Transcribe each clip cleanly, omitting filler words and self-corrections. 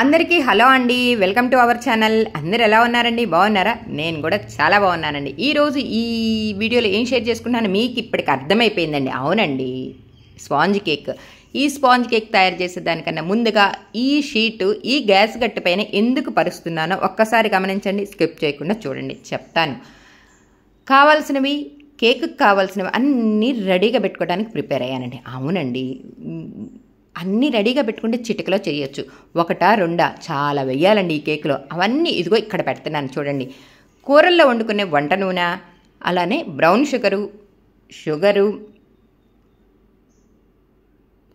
అందరికీ హలో అండి, welcome to our channel. అందరు ఎలా ఉన్నారండి? బాగున్నారా? నేను కూడా చాలా బాగున్నానండి. ఈరోజు ఈ వీడియోలో ఏం షేర్ చేసుకున్నాను మీకు ఇప్పటికి అర్థమైపోయిందండి. అవునండి, స్పాంజ్ కేక్. ఈ స్పాంజ్ కేక్ తయారు చేసేదానికన్నా ముందుగా ఈ షీటు ఈ గ్యాస్ గట్టు పైన ఎందుకు పరుస్తున్నానో ఒక్కసారి గమనించండి, స్కిప్ చేయకుండా చూడండి, చెప్తాను. కావాల్సినవి, కేక్కి కావాల్సినవి అన్నీ రెడీగా పెట్టుకోవడానికి ప్రిపేర్ అయ్యానండి. అవునండి, అన్నీ రెడీగా పెట్టుకుంటే చిటికలో చేయొచ్చు. ఒకటా రెండా చాలా వెయ్యాలండి ఈ కేకులో. అవన్నీ ఇదిగో ఇక్కడ పెడుతున్నాను చూడండి. కూరల్లో వండుకునే వంట నూనె, అలానే brown sugar,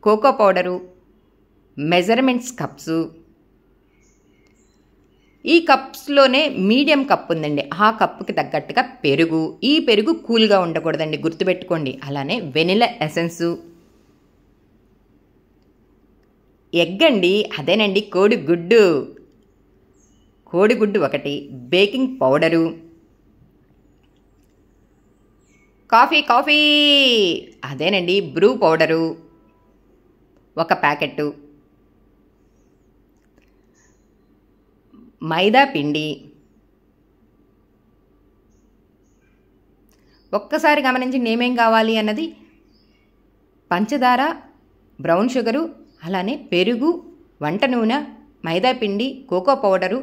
cocoa powder, measurements cups. ఈ కప్స్లోనే మీడియం కప్ ఉందండి, ఆ కప్పుకి తగ్గట్టుగా పెరుగు. ఈ పెరుగు కూల్గా ఉండకూడదండి, గుర్తుపెట్టుకోండి. అలానే వెనిలా ఎసెన్సు, ఎగ్ అండి, అదేనండి కోడిగుడ్డు ఒకటి, బేకింగ్ పౌడరు, కాఫీ అదేనండి బ్రూ పౌడరు ఒక ప్యాకెట్టు, మైదా పిండి. ఒక్కసారి గమనించండి ఏమేం కావాలి అన్నది. పంచదార, బ్రౌన్ షుగరు, అలానే పెరుగు, వంట నూనె, మైదా పిండి, cocoa powder,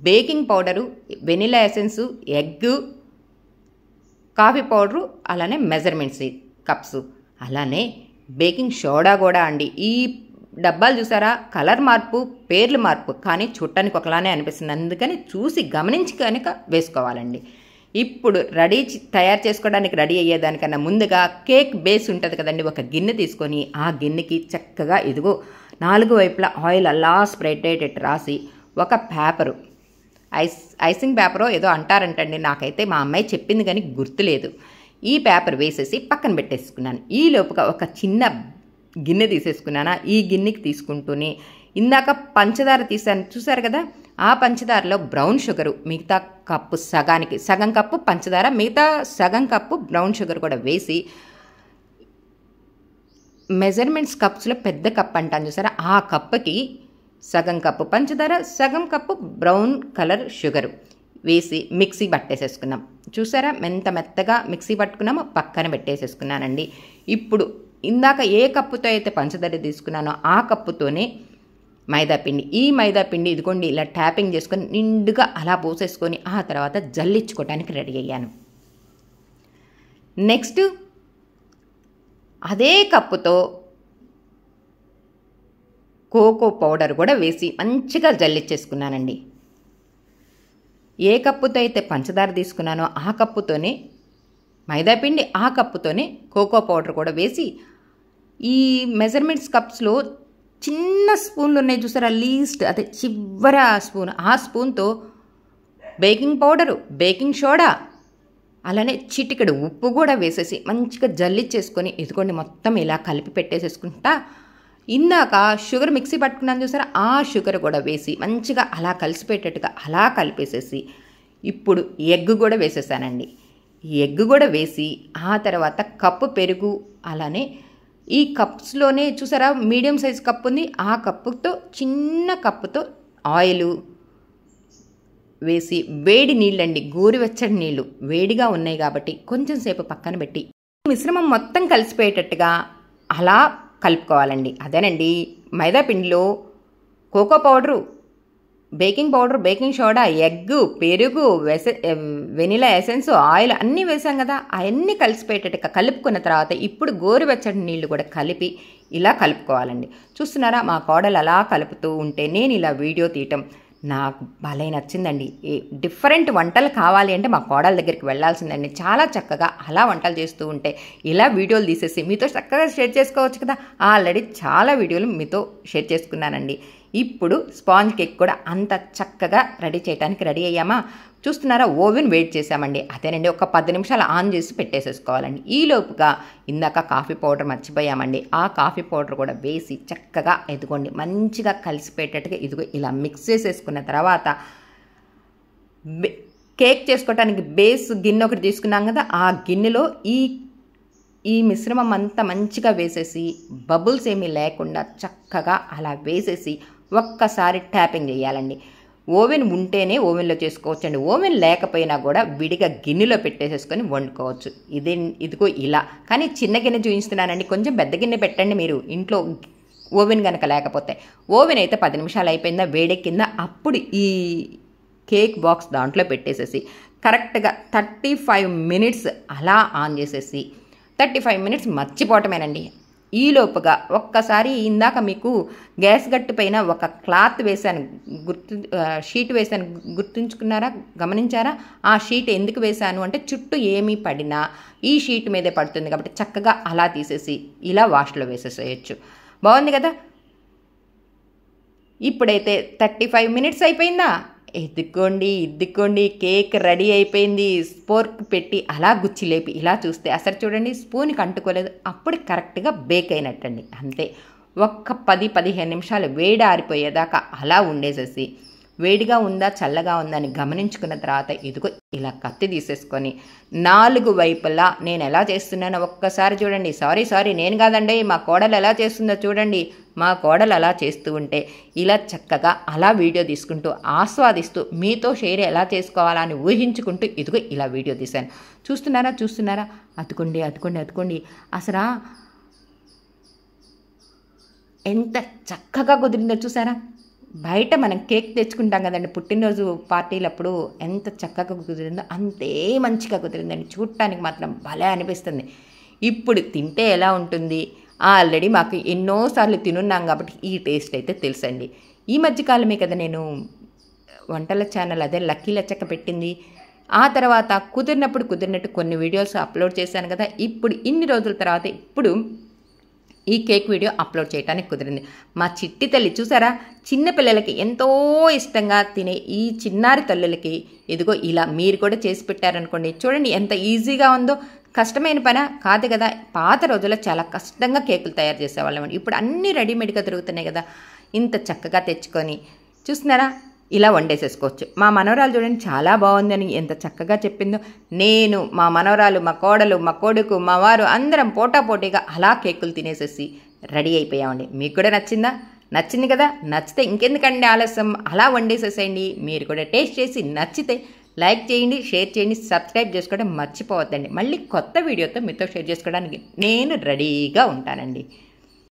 baking powder, vanilla essence, egg, coffee powder, అలానే మెజర్మెంట్స్ కప్స్, అలానే బేకింగ్ సోడా కూడా అండి. ఈ డబ్బాలు చూసారా, కలర్ మార్పు, పేర్లు మార్పు, కానీ చూడటానికి ఒకలానే అనిపిస్తుంది. అందుకని చూసి గమనించి కనుక వేసుకోవాలండి. ఇప్పుడు తయారు చేసుకోవడానికి రెడీ అయ్యేదానికన్నా ముందుగా కేక్ బేస్ ఉంటుంది కదండి, ఒక గిన్నె తీసుకొని ఆ గిన్నెకి చక్కగా ఇదిగో 4 వైపులా ఆయిల్ అలా స్ప్రెడ్ అయ్యేటట్టు రాసి ఒక పేపరు, ఐసింగ్ పేపరో ఏదో అంటారంటండి, నాకైతే మా అమ్మాయి చెప్పింది కానీ గుర్తులేదు. ఈ పేపర్ వేసేసి పక్కన పెట్టేసుకున్నాను. ఈ లోపుగా ఒక చిన్న గిన్నె తీసేసుకున్నాను. ఈ గిన్నెకి తీసుకుంటూనే ఇందాక పంచదార తీసాను చూసారు కదా, ఆ పంచదారలో బ్రౌన్ షుగరు, మిగతా కప్పు సగం కప్పు పంచదార, మిగతా సగం కప్పు బ్రౌన్ షుగర్ కూడా వేసి, మెజర్మెంట్స్ కప్స్లో పెద్ద కప్ అంటాను చూసారా, ఆ కప్పుకి సగం కప్పు పంచదార, సగం కప్పు బ్రౌన్ కలర్ షుగరు వేసి మిక్సీ పట్టేసేసుకున్నాం. చూసారా ఎంత మెత్తగా మిక్సీ పట్టుకున్నామో, పక్కన పెట్టేసేసుకున్నానండి. ఇప్పుడు ఇందాక ఏ కప్పుతో అయితే పంచదార తీసుకున్నానో ఆ కప్పుతోనే మైదాపిండి. ఈ మైదాపిండి ఇదిగోండి ఇలా ట్యాపింగ్ చేసుకొని నిండుగా అలా పోసేసుకొని ఆ తర్వాత జల్లించుకోవడానికి రెడీ అయ్యాను. నెక్స్ట్ అదే కప్పుతో కోకో పౌడర్ కూడా వేసి మంచిగా జల్లించేసుకున్నానండి. ఏ కప్పుతో అయితే పంచదార తీసుకున్నానో ఆ కప్పుతోనే మైదాపిండి, ఆ కప్పుతోనే కోకో పౌడర్ కూడా వేసి, ఈ మెజర్మెంట్స్ కప్స్లో చిన్న స్పూన్లు ఉన్నాయి చూసారా, లీస్ట్ అదే చివర స్పూన్, ఆ స్పూన్తో బేకింగ్ పౌడరు, బేకింగ్ సోడా, అలానే చిటికెడు ఉప్పు కూడా వేసేసి మంచిగా జల్లిచ్చేసుకొని ఇదిగోండి మొత్తం ఇలా కలిపి పెట్టేసేసుకుంటా. ఇందాక షుగర్ మిక్సీ పట్టుకున్నాను చూసారా, ఆ షుగర్ కూడా వేసి మంచిగా అలా కలిసిపెట్టేట్టుగా అలా కలిపేసేసి, ఇప్పుడు ఎగ్ కూడా వేసేసానండి. ఎగ్ కూడా వేసి ఆ తర్వాత కప్పు పెరుగు, అలానే ఈ కప్స్లోనే చూసారా మీడియం సైజ్ కప్పు ఉంది, ఆ కప్పుతో చిన్న కప్పుతో ఆయిలు వేసి, వేడి నీళ్ళండి, గోరువెచ్చని నీళ్ళు వేడిగా ఉన్నాయి కాబట్టి కొంచెం సేపు పక్కన పెట్టి మిశ్రమం మొత్తం కలిసిపోయేటట్టుగా అలా కలుపుకోవాలండి. అదేనండి మైదా పిండిలో cocoa powder, baking powder, baking soda, egg, పెరుగు, వెనిలా ఎసెన్స్, ఆయిల్ అన్నీ వేసాం కదా, అవన్నీ కలిసిపోయేటట్టుగా కలుపుకున్న తర్వాత ఇప్పుడు గోరువెచ్చని నీళ్లు కూడా కలిపి ఇలా కలుపుకోవాలండి. చూస్తున్నారా మా కోడలు అలా కలుపుతూ ఉంటే నేను ఇలా వీడియో తీయటం నాకు భలే నచ్చిందండి. డిఫరెంట్ వంటలు కావాలి అంటే మా కోడల దగ్గరికి వెళ్ళాల్సిందండి. చాలా చక్కగా అలా వంటలు చేస్తూ ఉంటే ఇలా వీడియోలు తీసేసి మీతో చక్కగా షేర్ చేసుకోవచ్చు కదా. ఆల్రెడీ చాలా వీడియోలు మీతో షేర్ చేసుకున్నానండి. ఇప్పుడు స్పాంజ్ కేక్ కూడా అంత చక్కగా రెడీ చేయడానికి రెడీ అయ్యామా. చూస్తున్నారా ఓవెన్ వెయిట్ చేసామండి. అదేనండి ఒక 10 నిమిషాలు ఆన్ చేసి పెట్టేసేసుకోవాలండి. ఈలోపుగా ఇందాక కాఫీ పౌడర్ మర్చిపోయామండి, ఆ కాఫీ పౌడర్ కూడా వేసి చక్కగా ఎదుగోండి మంచిగా కలిసిపోయేటట్టుగా ఇదిగో ఇలా మిక్స్ చేసేసుకున్న తర్వాత కేక్ చేసుకోవడానికి బేస్ గిన్నె ఒకటి తీసుకున్నాం కదా, ఆ గిన్నెలో ఈ మిశ్రమం అంతా మంచిగా వేసేసి బబుల్స్ ఏమీ లేకుండా చక్కగా అలా వేసేసి ఒక్కసారి ట్యాపింగ్ చేయాలండి. ఓవెన్ ఉంటేనే ఓవెన్లో చేసుకోవచ్చండి. ఓవెన్ లేకపోయినా కూడా విడిగా గిన్నెలో పెట్టేసేసుకొని వండుకోవచ్చు. ఇదిగో ఇలా. కానీ చిన్న గిన్నె చూపిస్తున్నానండి, కొంచెం పెద్ద గిన్నె పెట్టండి మీరు ఇంట్లో ఓవెన్ కనుక లేకపోతే. ఓవెన్ అయితే 10 నిమిషాలు అయిపోయిందా, వేడెక్కిందా, అప్పుడు ఈ కేక్ బాక్స్ దాంట్లో పెట్టేసేసి కరెక్ట్గా 35 మినిట్స్ అలా ఆన్ చేసేసి 35 మినిట్స్ మర్చిపోవటమేనండి. ఈలోపుగా ఒక్కసారి ఇందాక మీకు గ్యాస్ గట్టు పైన ఒక క్లాత్ వేశాను, షీట్ వేశాను, గుర్తుంచుకున్నారా, గమనించారా? ఆ షీట్ ఎందుకు వేశాను అంటే చుట్టూ ఏమీ పడినా ఈ షీట్ మీదే పడుతుంది కాబట్టి చక్కగా అలా తీసేసి ఇలా వాష్లో వేసేసేయచ్చు. బాగుంది కదా. ఇప్పుడైతే 35 మినిట్స్ అయిపోయిందా, ఇద్దుకోండి కేక్ రెడీ అయిపోయింది. స్పోర్క్ పెట్టి అలా గుచ్చి లేపి ఇలా చూస్తే అసలు చూడండి స్పూన్కి అంటుకోలేదు, అప్పుడు కరెక్ట్గా బేక్ అయినట్టండి. అంతే. ఒక్క 10-15 నిమిషాలు వేడి ఆరిపోయేదాకా అలా ఉండేసేసి వేడిగా ఉందా చల్లగా ఉందా అని గమనించుకున్న తర్వాత ఇదిగో ఇలా కత్తి తీసేసుకొని 4 వైపులా నేను ఎలా చేస్తున్నానో ఒక్కసారి చూడండి. సారీ నేను కాదండి, మా కోడలు ఎలా చేస్తుందో చూడండి. మా కోడలు అలా చేస్తూ ఉంటే ఇలా చక్కగా అలా వీడియో తీసుకుంటూ ఆస్వాదిస్తూ మీతో షేర్ ఎలా చేసుకోవాలా అని ఊహించుకుంటూ ఇదిగో ఇలా వీడియో తీశాను. చూస్తున్నారా? అతుకోండి. అసలు ఎంత చక్కగా కుదిరిందో చూసారా. బయట మనం కేక్ తెచ్చుకుంటాం కదండి పుట్టినరోజు పార్టీలప్పుడు, ఎంత చక్కగా కుదిరిందో అంతే మంచిగా కుదిరిందండి. చూడటానికి మాత్రం భలే అనిపిస్తుంది. ఇప్పుడు తింటే ఎలా ఉంటుంది, ఆల్రెడీ మాకు ఎన్నోసార్లు తినున్నాం కాబట్టి ఈ టేస్ట్ అయితే తెలుసండి. ఈ మధ్యకాలమే కదా నేను వంటల ఛానల్ అదే లక్కీ లచ్చక్క పెట్టింది. ఆ తర్వాత కుదిరినట్టు కొన్ని వీడియోస్ అప్లోడ్ చేశాను కదా. ఇప్పుడు ఇన్ని రోజుల తర్వాత ఇప్పుడు ఈ కేక్ వీడియో అప్లోడ్ చేయడానికి కుదిరింది. మా చిట్టి తల్లి చూసారా, చిన్నపిల్లలకి ఎంతో ఇష్టంగా తినే ఈ చిన్నారి తల్లులకి ఇదిగో ఇలా మీరు కూడా చేసి పెట్టారనుకోండి. చూడండి ఎంత ఈజీగా ఉందో. కష్టమైన పని కాదు కదా. పాత రోజుల్లో చాలా కష్టంగా కేకులు తయారు చేసేవాళ్ళం. ఇప్పుడు అన్నీ రెడీమేడ్గా దొరుకుతున్నాయి కదా. ఇంత చక్కగా తెచ్చుకొని చూస్తున్నారా ఇలా వండేసేసుకోవచ్చు. మా మనవరాలు చూడండి చాలా బాగుందని ఎంత చక్కగా చెప్పిందో. నేను, మా మనవరాలు, మా కోడలు, మా కొడుకు, మా వారు అందరం పోటాపోటీగా అలా కేకులు తినేసేసి రెడీ అయిపోయామండి. మీకు కూడా నచ్చింది కదా. నచ్చితే ఇంకెందుకండి ఆలస్యం, అలా వండేసేసేయండి. మీరు కూడా టేస్ట్ చేసి నచ్చితే లైక్ చేయండి, షేర్ చేయండి, సబ్స్క్రైబ్ చేసుకోవడం మర్చిపోవద్దండి. మళ్ళీ కొత్త వీడియోతో మీతో షేర్ చేసుకోవడానికి నేను రెడీగా ఉంటానండి.